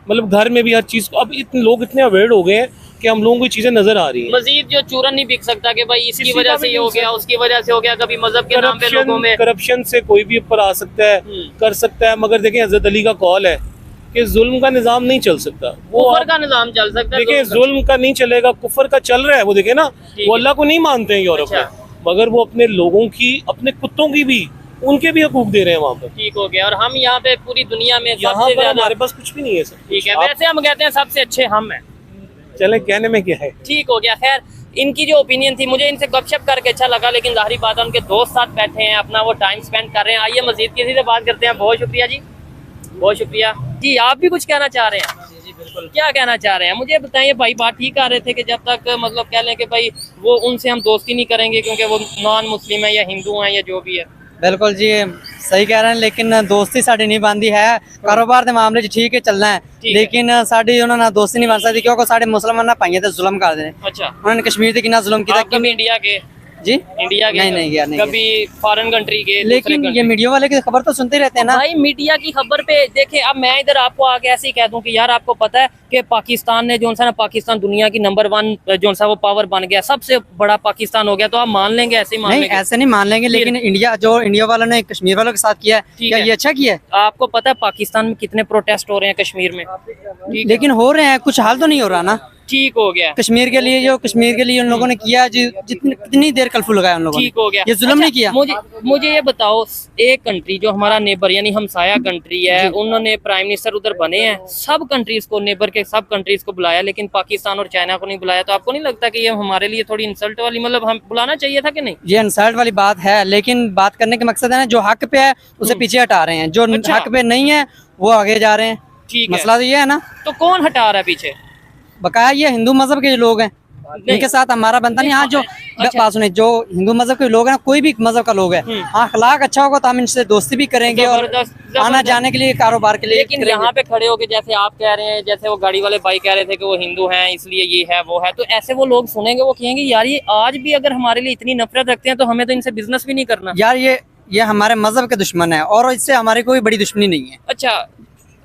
मतलब घर में भी हर चीज़ को, अब इतने लोग इतने अवेयर हो गए हैं कि हम लोगों को चीज़ें नजर आ रही हैं। मजीद जो चूरन नहीं बिक सकता कि भाई इसकी वजह से ये हो गया, उसकी वजह से हो गया, कभी मजहब के नाम पे लोगों में करप्शन से कोई भी ऊपर आ सकता है, कर सकता है। मगर देखें हजरत अली का कॉल है कि जुल्म का निजाम नहीं चल सकता, वो कुफर का निजाम चल सकता है। देखिए जुल्म का नहीं चलेगा, कुफर का चल रहा है। वो देखे ना, वो अल्लाह को नहीं मानते हैं यूरोप में, मगर वो अपने लोगों की, अपने कुत्तों की भी, उनके भी हकूक दे रहे हैं वहाँ पर। ठीक हो गया। और हम यहाँ पे पूरी दुनिया में यहाँ सबसे पर ज्यादा, हमारे पास कुछ भी नहीं है सर। ठीक है, वैसे हम कहते हैं सबसे अच्छे हम हैं। चले कहने में क्या है। ठीक हो गया। खैर, इनकी जो ओपिनियन थी, मुझे इनसे गपशप करके अच्छा लगा, लेकिन जाहिर बात है उनके दोस्त साथ बैठे हैं, अपना वो टाइम स्पेंड कर रहे हैं। आइए मजीद किसी से बात करते हैं। बहुत शुक्रिया जी, बहुत शुक्रिया जी। आप भी कुछ कहना चाह रहे हैं? जी बिल्कुल। क्या कहना चाह रहे हैं मुझे बताइए। भाई बात ठीक कर रहे थे कि जब तक मतलब कह लें कि भाई वो उनसे हम दोस्ती नहीं करेंगे क्योंकि वो नॉन मुस्लिम है या हिंदू हैं या जो भी है। बिल्कुल जी, सही कह रहे हैं, लेकिन दोस्ती साड़ी नहीं बनती है। कारोबार के मामले च ठीक है चलना है, लेकिन साड़ी उन्होंने दोस्ती नहीं बन सकती क्योंकि साढ़े मुसलमान भाइयों ते जुल्म कर देने। अच्छा, उन्होंने कश्मीर ते कितना जुल्म किया। कभी इंडिया के जी इंडिया के नहीं गया, नहीं कभी फॉरेन कंट्री के, लेकिन ये मीडिया वाले की खबर तो सुनते रहते हैं ना भाई। मीडिया की खबर पे देखें, अब मैं इधर आपको आके ऐसे ही कह दूं कि यार आपको पता है कि पाकिस्तान ने जो सा ना, पाकिस्तान दुनिया की नंबर 1 जो सा वो पावर बन गया, सबसे बड़ा पाकिस्तान हो गया, तो आप मान लेंगे? ऐसे ही मान लेंगे? ऐसे नहीं मान लेंगे, लेकिन इंडिया वालों ने कश्मीर वालों के साथ किया है, क्या ये अच्छा किया है? आपको पता है पाकिस्तान में कितने प्रोटेस्ट हो रहे हैं कश्मीर में? लेकिन हो रहे हैं, कुछ हाल तो नहीं हो रहा ना। ठीक हो गया, कश्मीर के लिए उन लोगों ने किया, कितनी देर कर्फ्यू लगाया उन लोगों ने, ठीक हो गया। ये जुल्म नहीं किया। मुझे ये बताओ, एक कंट्री जो हमारा नेबर यानी हमसाया कंट्री है, उन्होंने प्राइम मिनिस्टर उधर बने हैं, सब कंट्रीज को, नेबर के सब कंट्रीज को बुलाया, लेकिन पाकिस्तान और चाइना को नहीं बुलाया। तो आपको नहीं लगता कि ये हमारे लिए थोड़ी इंसल्ट वाली, मतलब हम बुलाना चाहिए था कि नहीं? ये इंसल्ट वाली बात है, लेकिन बात करने का मकसद है ना, जो हक पे है उसे पीछे हटा रहे हैं, जो अच्छा। हक पे नहीं है वो आगे जा रहे हैं। ठीक है, मसला तो ये है ना। तो कौन हटा रहा है पीछे? बकाया ये हिंदू मजहब के लोग हैं, इनके साथ हमारा बनता नहीं। हाँ, जो अच्छा। बात सुने, जो हिंदू मजहब के लोग हैं, कोई भी मजहब का लोग है, हाँ अखलाक अच्छा होगा तो हम इनसे दोस्ती भी करेंगे और जबरदस्त, आना जाने के लिए, कारोबार के लिए लेकिन करेंगे। यहाँ पे खड़े होके जैसे आप कह रहे हैं, जैसे वो गाड़ी वाले भाई कह रहे थे कि वो हिंदू हैं इसलिए ये है वो है, तो ऐसे वो लोग सुनेंगे, वो कहेंगे यार ये आज भी अगर हमारे लिए इतनी नफरत रखते हैं तो हमें तो इनसे बिजनेस भी नहीं करना। यार ये हमारे मजहब के दुश्मन है और इससे हमारी कोई बड़ी दुश्मनी नहीं है। अच्छा,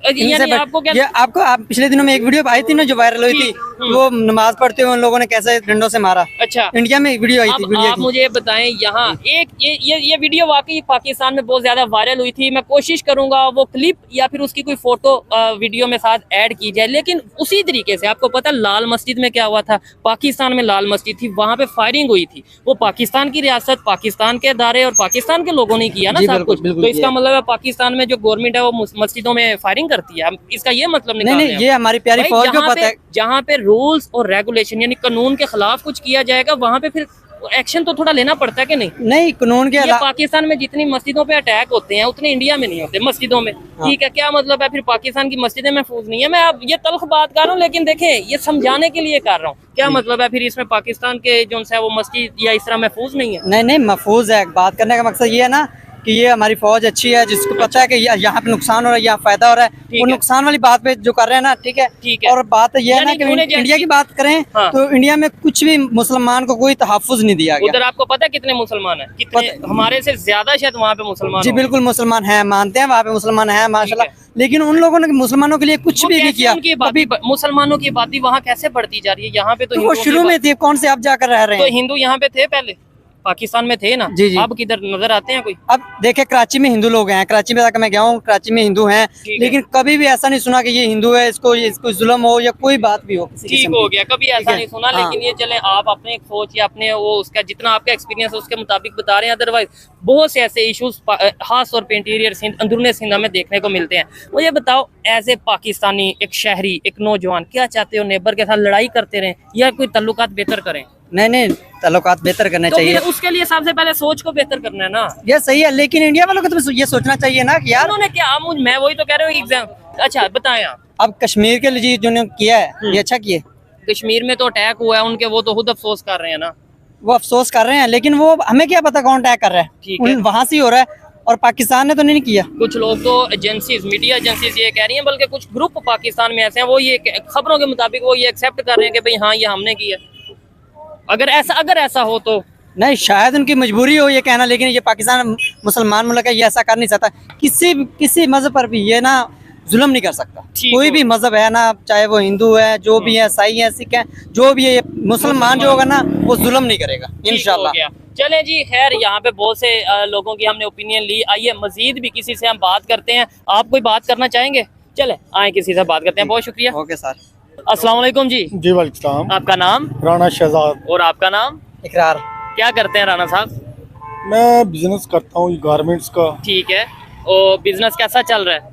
इनसे यानी आपको क्या ये आप पिछले दिनों में एक वीडियो आई थी ना जो वायरल हुई थी, वो नमाज पढ़ते हुए उन लोगों ने कैसे डंडों से मारा। अच्छा, इंडिया में एक वीडियो आई थी, अब आप मुझे बताएं, यहाँ एक ये वीडियो वाकई पाकिस्तान में बहुत ज्यादा वायरल हुई थी। मैं कोशिश करूंगा वो क्लिप या फिर उसकी कोई फोटो वीडियो में साथ ऐड की जाए। लेकिन उसी तरीके से आपको पता लाल मस्जिद में क्या हुआ था, पाकिस्तान में लाल मस्जिद थी, वहां पे फायरिंग हुई थी। वो पाकिस्तान की रियासत, पाकिस्तान के अदारे और पाकिस्तान के लोगों ने किया ना सब कुछ। तो इसका मतलब है पाकिस्तान में जो गवर्नमेंट है वो मस्जिदों में फायरिंग करती है। इसका ये मतलब नहीं, ये हमारी प्यारी फौज को पता है। जहाँ पे रूल्स और रेगुलेशन यानी कानून के खिलाफ कुछ किया जाएगा वहाँ पे फिर एक्शन तो थोड़ा लेना पड़ता है कि नहीं? नहीं, कानून के ये पाकिस्तान में जितनी मस्जिदों पे अटैक होते हैं उतने इंडिया में नहीं होते मस्जिदों में। ठीक है, क्या मतलब है फिर पाकिस्तान की मस्जिदें महफूज नहीं है? मैं अब ये तल्ख बात कर रहा हूँ, लेकिन देखे ये समझाने के लिए कर रहा हूँ। क्या मतलब है फिर इसमें पाकिस्तान के जो है वो मस्जिद या इस तरह महफूज नहीं है? नहीं, महफूज है। बात करने का मकसद ये है ना कि ये हमारी फौज अच्छी है, जिसको पता है कि यहाँ पे नुकसान हो रहा है, यहाँ फायदा हो रहा है। वो नुकसान वाली बात पे जो कर रहे हैं ना, ठीक है। और बात ये है ना कि इंडिया की बात करें तो इंडिया में कुछ भी मुसलमान को कोई तहफ़्फ़ुज़ नहीं दिया गया। उधर आपको पता है कितने मुसलमान हैं? कितने? हमारे से ज्यादा शायद वहाँ पे मुसलमान। जी बिल्कुल, मुसलमान हैं, मानते हैं वहाँ पे मुसलमान हैं माशाल्लाह, लेकिन उन लोगों ने मुसलमानों के लिए कुछ भी नहीं किया। मुसलमानों की बात वहाँ कैसे बढ़ती जा रही है? यहाँ पे तो वो शुरू में थी, कौन से अब जाकर रह रहे हैं? तो हिंदू यहाँ पे थे पहले, पाकिस्तान में थे ना। जी। अब किधर नजर आते हैं कोई? अब देखे कराची में हिंदू लोग हैं, कराची में जाकर मैं गया हूँ, कराची में हिंदू हैं, लेकिन कभी भी ऐसा नहीं सुना कि ये हिंदू है, इसको जुल्म हो या कोई बात भी हो। ठीक हो गया, कभी ऐसा नहीं सुना। लेकिन ये चले आप अपने सोच या अपने वो उसका जितना आपका एक्सपीरियंस है उसके मुताबिक बता रहे हैं। अदरवाइज बहुत से ऐसे इशूज खास तौर पे इंटीरियर सिंध, अंदरूनी सिंध में देखने को मिलते हैं। मुझे बताओ, एज ए पाकिस्तानी, एक शहरी, एक नौजवान, क्या चाहते हो? नेबर के साथ लड़ाई करते रहें या कोई ताल्लुकात बेहतर करें? नहीं, ताल्लुकात बेहतर करने तो चाहिए। उसके लिए सबसे पहले सोच को बेहतर करना है ना। ये सही है, लेकिन इंडिया वालों को तो ये सोचना चाहिए ना कि यार उन्होंने क्या, मैं वही तो कह रहा हूँ एग्जाम। अच्छा बताएं आप। अब कश्मीर के लिए जो किया है ये अच्छा किया। कश्मीर में तो अटैक हुआ है उनके, वो तो खुद अफसोस कर रहे हैं ना। वो अफसोस कर रहे हैं, लेकिन वो हमें क्या पता कौन अटैक कर रहा है, वहाँ से ही हो रहा है और पाकिस्तान ने तो नहीं किया। कुछ लोग तो एजेंसीज, मीडिया एजेंसीज ये कह रही हैं, बल्कि कुछ ग्रुप पाकिस्तान में ऐसे हैं वो ये खबरों के मुताबिक वो ये एक्सेप्ट कर रहे हैं कि भाई हाँ ये हमने किया। अगर ऐसा हो तो नहीं, शायद उनकी मजबूरी हो ये कहना, लेकिन ये पाकिस्तान मुसलमान मुल्क है, ये ऐसा कर नहीं सकता। किसी मजहब पर भी ये ना जुल्म नहीं कर सकता। कोई भी मजहब है ना, चाहे वो हिंदू है, जो भी है, ईसाई है, सिख है, जो भी है, मुसलमान जो होगा ना वो जुल्म नहीं करेगा इंशाल्लाह। चले जी, खैर यहाँ पे बहुत से लोगों की हमने ओपिनियन ली। आइए मजीद भी किसी से हम बात करते हैं। आप कोई बात करना चाहेंगे? चले आए किसी से बात करते हैं। बहुत शुक्रिया। Okay sir. अस्सलाम वालेकुम जी। जी वालेकुम। आपका नाम? राणा शहजाद। और आपका नाम? इकरार। क्या करते हैं राणा साहब? मैं बिजनेस करता हूँ गारमेंट्स का। ठीक है, और बिजनेस कैसा चल रहा है?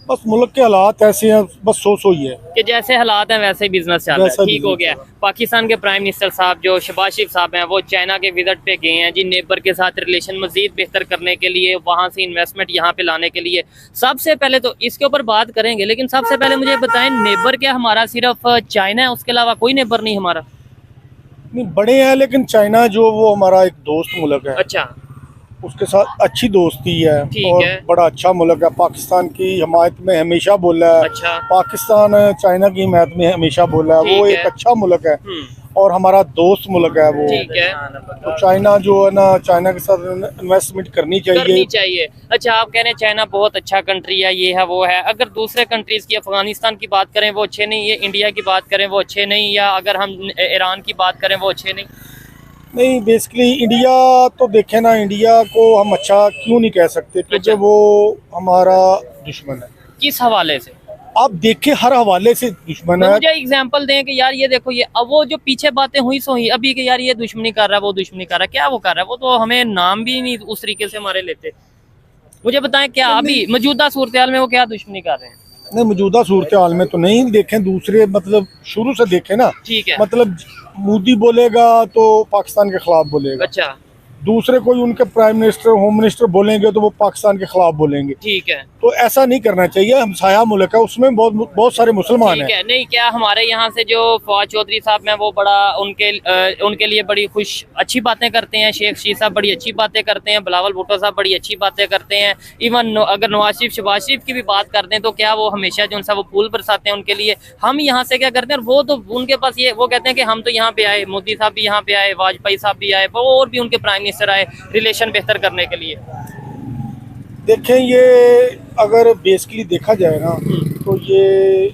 बस मुल्क के हालात ऐसे हैं, बस सो ही है कि जैसे हालात हैं वैसे ही बिजनेस चल रहा है। ठीक हो गया। पाकिस्तान के प्राइम मिनिस्टर साहब जो शहबाज शरीफ साहब हैं वो चाइना के विजिट पे गए हैं जी, नेबर के साथ रिलेशन मजीद बेहतर करने के लिए, वहाँ से इन्वेस्टमेंट यहाँ पे लाने के लिए। सबसे पहले तो इसके ऊपर बात करेंगे, लेकिन सबसे पहले मुझे बताएं, नेबर क्या हमारा सिर्फ चाइना है, उसके अलावा कोई नेबर नहीं हमारा? नहीं, बड़े हैं, लेकिन चाइना जो वो हमारा एक दोस्त मुल्क है। अच्छा, उसके साथ अच्छी दोस्ती है और बड़ा अच्छा मुल्क है। पाकिस्तान की हिमायत में हमेशा बोला है। अच्छा। पाकिस्तान चाइना की हिमायत में हमेशा बोला है। वो एक अच्छा मुल्क है और हमारा दोस्त मुल्क है वो। ठीक है। तो चाइना जो है ना, चाइना के साथ इन्वेस्टमेंट करनी चाहिए। अच्छा, आप कह रहे हैं चाइना बहुत अच्छा कंट्री है, ये है वो है। अगर दूसरे कंट्रीज की, अफगानिस्तान की बात करें वो अच्छे नहीं, ये इंडिया की बात करें वो अच्छे नहीं, या अगर हम ईरान की बात करें वो अच्छे नहीं, बेसिकली इंडिया तो देखें ना, इंडिया को हम अच्छा क्यों नहीं कह सकते, क्योंकि वो हमारा दुश्मन है। किस हवाले से? आप देखें हर हवाले से दुश्मन तो है। मुझे एग्जांपल दें कि यार ये देखो ये, अब वो जो पीछे बातें हुई सो हुई, अभी कि यार ये दुश्मनी कर रहा है, वो दुश्मनी कर रहा है, क्या वो कर रहा है? वो तो हमें नाम भी नहीं उस तरीके से हमारे लेते। मुझे बताएं क्या अभी मौजूदा सूरत हाल में वो क्या दुश्मनी कर रहे हैं? नहीं, मौजूदा सूरत हाल में तो नहीं देखें, दूसरे मतलब शुरू से देखें ना। ठीक है। मतलब मोदी बोलेगा तो पाकिस्तान के खिलाफ बोलेगा, अच्छा, दूसरे कोई उनके प्राइम मिनिस्टर होम मिनिस्टर बोलेंगे तो वो पाकिस्तान के खिलाफ बोलेंगे। ठीक है। तो ऐसा नहीं करना चाहिए। हमसाया मुल्क है, उसमें बहुत सारे मुसलमान ठीक हैं। है। नहीं, क्या हमारे यहाँ से जो फवाद चौधरी साहब हैं वो बड़ा उनके लिए बड़ी अच्छी बातें करते हैं, शेख शी साहब बड़ी अच्छी बातें करते हैं, बिलावल भुट्टो साहब बड़ी अच्छी बातें करते हैं, इवन अगर नवाज शरीफ शहबाज शरीफ की भी बात करते हैं तो क्या वो हमेशा जो उनसा वो फूल बरसाते हैं उनके लिए? हम यहाँ से क्या करते हैं, वो तो उनके पास ये वो कहते हैं कि हम तो यहाँ पे आए, मोदी साहब भी यहाँ पे आए, वाजपेयी साहब भी आए, वो और भी उनके प्राइम मिनिस्टर आए रिलेशन बेहतर करने के लिए। देखें, ये अगर बेसिकली देखा जाए ना तो ये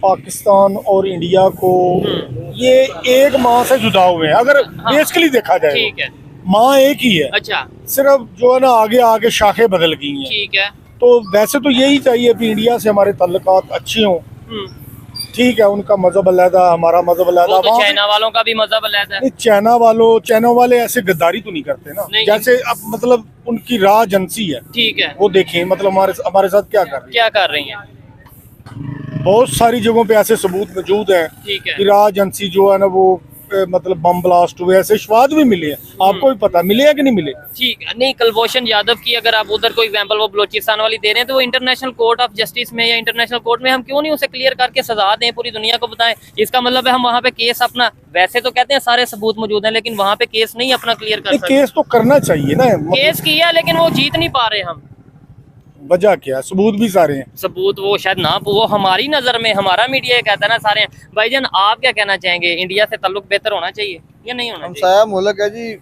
पाकिस्तान और इंडिया को ये एक माँ से जुदा हुए हैं। अगर बेसिकली देखा जाए, ठीक है, माँ एक ही है, अच्छा, सिर्फ जो है ना आगे आगे शाखें बदल गई हैं। ठीक है। तो वैसे तो यही चाहिए कि इंडिया से हमारे ताल्लुकात अच्छे हों। ठीक है, उनका मजहब अलग है, हमारा मजहब अलग वो है। तो चाइना वालों का भी मजहब अलग है। चाइना वाले ऐसे गद्दारी तो नहीं करते ना, नहीं। जैसे अब मतलब उनकी राह एजेंसी है। ठीक है। वो देखें मतलब हमारे साथ क्या कर रही है। क्या कर रही हैं? बहुत सारी जगहों पे ऐसे सबूत मौजूद हैं ठीक है। कि राह एजेंसी जो है ना वो मतलब बम ब्लास्ट हुए, ऐसे शवाद भी मिले हैं। आपको भी पता मिले हैं कि नहीं मिले? ठीक है। नहीं, कुलभूषण यादव की अगर आप उधर कोई एग्जांपल वो बलोचिस्तान वाली दे रहे हैं तो वो इंटरनेशनल कोर्ट ऑफ जस्टिस में या इंटरनेशनल कोर्ट में हम क्यों नहीं उसे क्लियर करके सजा दें, पूरी दुनिया को बताएं? इसका मतलब है हम वहाँ पे केस अपना, वैसे तो कहते हैं सारे सबूत मौजूद हैं लेकिन वहाँ पे केस नहीं अपना क्लियर कर सकते। केस तो करना चाहिए ना, केस किया लेकिन वो जीत नहीं पा रहे हम। वजह क्या है? सबूत भी सारे हैं। सबूत वो शायद ना, वो हमारी नजर में, हमारा मीडिया ये कहता है ना सारे हैं। भाईजान आप क्या कहना चाहेंगे, इंडिया से ताल्लुक बेहतर होना चाहिए या नहीं होना चाहिए? हमसाया मुल्क है जी,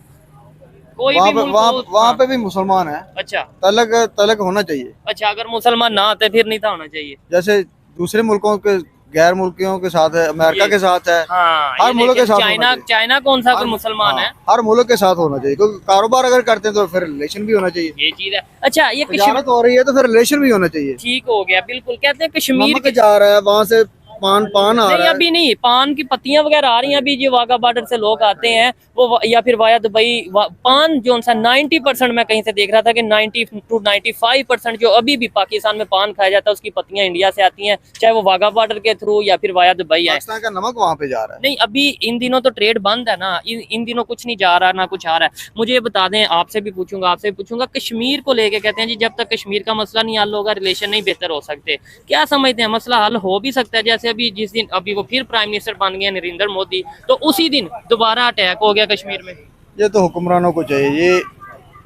कोई भी मुल्क वहाँ पे भी मुसलमान है, अच्छा, तलक होना चाहिए। अच्छा, अगर मुसलमान ना आते फिर नहीं था होना चाहिए? जैसे दूसरे मुल्कों के गैर मुल्कियों के साथ है, अमेरिका के साथ है, हाँ, हर मुल्क के साथ होना चाहिए। चाइना कौन सा कोई मुसलमान है? हर मुल्क के साथ होना चाहिए, क्योंकि कारोबार अगर करते हैं तो फिर रिलेशन भी होना चाहिए। ये चीज है। अच्छा, ये कश्मीर तिजारत हो रही है तो फिर रिलेशन भी होना चाहिए। ठीक हो गया, बिल्कुल। कहते हैं कश्मीर नमक जा रहा है वहाँ से, पान आ नहीं, रहा है। अभी नहीं, पान की पत्तियां वगैरह आ रही हैं। अभी जो वाघा बॉर्डर से लोग आते हैं वो या फिर वाया दुबई, पान जो सा 90% मैं कहीं से देख रहा था कि 90 to 95% जो अभी भी पाकिस्तान में पान खाया जाता है उसकी पत्तियां इंडिया से आती हैं, चाहे वो वाघा बॉर्डर के थ्रू या फिर वाया दुबई आए। पाकिस्तान का नमक वहाँ पे जा रहा है। नहीं, अभी इन दिनों तो ट्रेड बंद है ना, इन दिनों कुछ नहीं जा रहा ना कुछ आ रहा है। मुझे ये बता दें, आपसे भी पूछूंगा, कश्मीर को लेके कहते हैं जी जब तक कश्मीर का मसला नहीं हल होगा रिलेशन नहीं बेहतर हो सकते। क्या समझते हैं, मसला हल हो भी सकता है? जैसे अभी जिस दिन अभी वो फिर प्राइम मिनिस्टर बन गए नरेंद्र मोदी, तो उसी दिन दोबारा अटैक हो गया कश्मीर में। ये तो हुक्मरानों को चाहिए, ये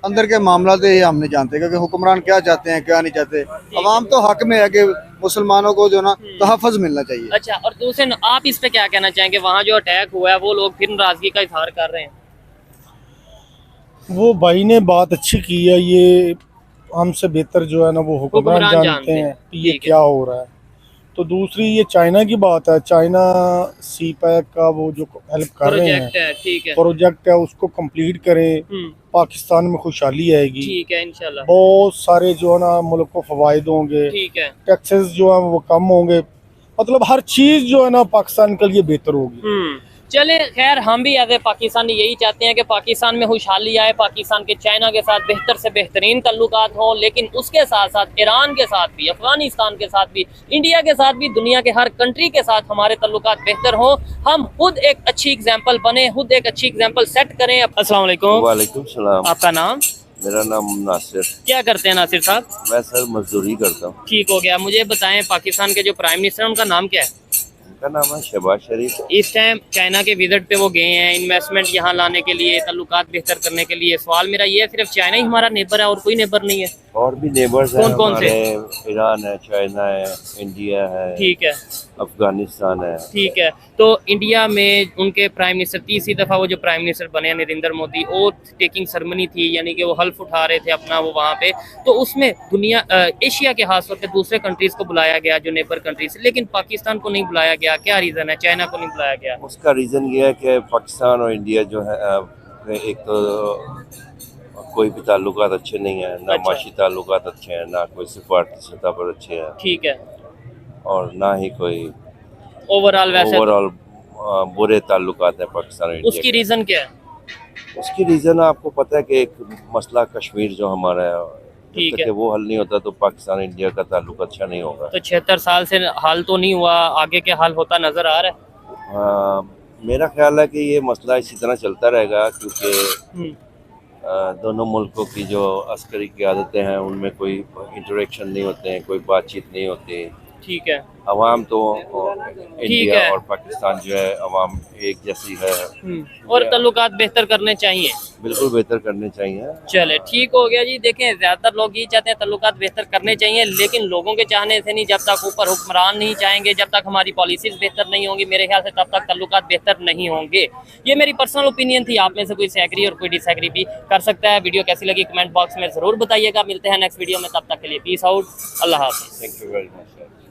अंदर के मामला तो ये हम नहीं जानते, क्योंकि हुक्मरान क्या चाहते हैं क्या नहीं चाहते। अवाम तो हक में है कि मुसलमानों को जो ना तहफ़्फ़ुज़ मिलना चाहिए। अच्छा, और दूसरे आप इस पे क्या कहना चाहेंगे? वहाँ जो अटैक हुआ है वो लोग फिर नाराजगी का इजहार कर रहे हैं। वो भाई ने बात अच्छी की है, ये हमसे बेहतर जो है ना वो हुक्मरान जानते हैं कि ये क्या हो रहा है। तो दूसरी ये चाइना की बात है, चाइना सी पैक का वो जो हेल्प कर रहे हैं, ठीक है, प्रोजेक्ट है, उसको कंप्लीट करें, पाकिस्तान में खुशहाली आएगी। ठीक है, इंशाल्लाह। बहुत सारे जो है ना मुल्क को फवायद होंगे, ठीक है, टैक्सेस जो है वो कम होंगे, मतलब हर चीज जो है ना पाकिस्तान के लिए बेहतर होगी। चले, खैर हम भी एज ए पाकिस्तानी यही चाहते हैं कि पाकिस्तान में खुशहाली आए, पाकिस्तान के चाइना के साथ बेहतर से बेहतरीन ताल्लुकात हों, लेकिन उसके साथ साथ ईरान के साथ भी, अफगानिस्तान के साथ भी, इंडिया के साथ भी, दुनिया के हर कंट्री के साथ हमारे ताल्लुकात बेहतर हों। हम खुद एक अच्छी एग्जाम्पल बने, खुद एक अच्छी एग्जाम्पल सेट करें। अस्सलाम वालेकुम। वालेकुम सलाम। आपका नाम? मेरा नाम नासिर। क्या करते हैं नासिर साहब? मैं सर मजदूरी करता हूँ। ठीक हो गया। मुझे बताएं, पाकिस्तान के जो प्राइम मिनिस्टर हैं उनका नाम क्या है? उनका नाम है शहबाज शरीफ। इस टाइम चाइना के विजिट पे वो गए हैं इन्वेस्टमेंट यहाँ लाने के लिए, ताल्लुकात बेहतर करने के लिए। सवाल मेरा ये है, सिर्फ चाइना ही हमारा नेबर है और कोई नेबर नहीं है? और भी नेबर्स हैं कौन से? ईरान है, चाइना है, इंडिया है, ठीक है, अफगानिस्तान है। ठीक है। तो इंडिया में उनके प्राइम मिनिस्टर, तीसरी दफा वो जो प्राइम मिनिस्टर बने Narendra Modi, oath taking ceremony थी, यानी कि वो हल्फ उठा रहे थे अपना वो वहाँ पे। तो उसमें दुनिया एशिया के खास तौर पे दूसरे कंट्रीज को बुलाया गया जो नेबर कंट्रीज, लेकिन पाकिस्तान को नहीं बुलाया गया। क्या रीजन है, चाइना को नहीं बुलाया गया? उसका रीज़न ये है कि पाकिस्तान और इंडिया जो है एक तो कोई भी ताल्लुकात अच्छे नहीं है, ना अच्छा। माशी ताल्लुकात अच्छे हैं, ना कोई सिफारती सतह पर अच्छे हैं, ठीक है, और ना ही कोई ओवरऑल वैसे ओवरऑल बुरे ताल्लुकात हैं पाकिस्तान और इंडिया उसकी के। रीजन क्या है? उसकी रीज़न आपको पता है कि एक मसला कश्मीर जो हमारा है, ठीक जब है। तक कि वो हल नहीं होता तो पाकिस्तान इंडिया का ताल्लुक अच्छा नहीं होगा। तो 76 साल से हाल तो नहीं हुआ, आगे के हाल होता नजर आ रहा है? मेरा ख्याल है कि ये मसला इसी तरह चलता रहेगा, क्योंकि हम्म, दोनों मुल्कों की जो अस्करी क़यादतें हैं उनमें कोई इंटरेक्शन नहीं होते हैं, कोई बातचीत नहीं होती। ठीक है। अवाम तो इंडिया है। और पाकिस्तान जो है अवाम एक जैसी है, और ताल्लुकात बेहतर करने चाहिए। बिल्कुल बेहतर करने चाहिए। चले ठीक हो गया जी। देखें, ज्यादातर लोग ये चाहते हैं ताल्लुकात बेहतर करने चाहिए, लेकिन लोगों के चाहने से नहीं। जब तक ऊपर हुक्मरान नहीं चाहेंगे, जब तक हमारी पॉलिसीज बेहतर नहीं होंगी, मेरे ख्याल से तब तक ताल्लुकात बेहतर नहीं होंगे। ये मेरी पर्सनल ओपिनियन थी, आप में से कोई एग्री और कोई डिसएग्री भी कर सकता है। वीडियो कैसी लगी कमेंट बॉक्स में जरूर बताइएगा। मिलते हैं नेक्स्ट वीडियो में, तब तक के लिए पीस आउट, अल्लाह हाफ़िज़। Thank you very much.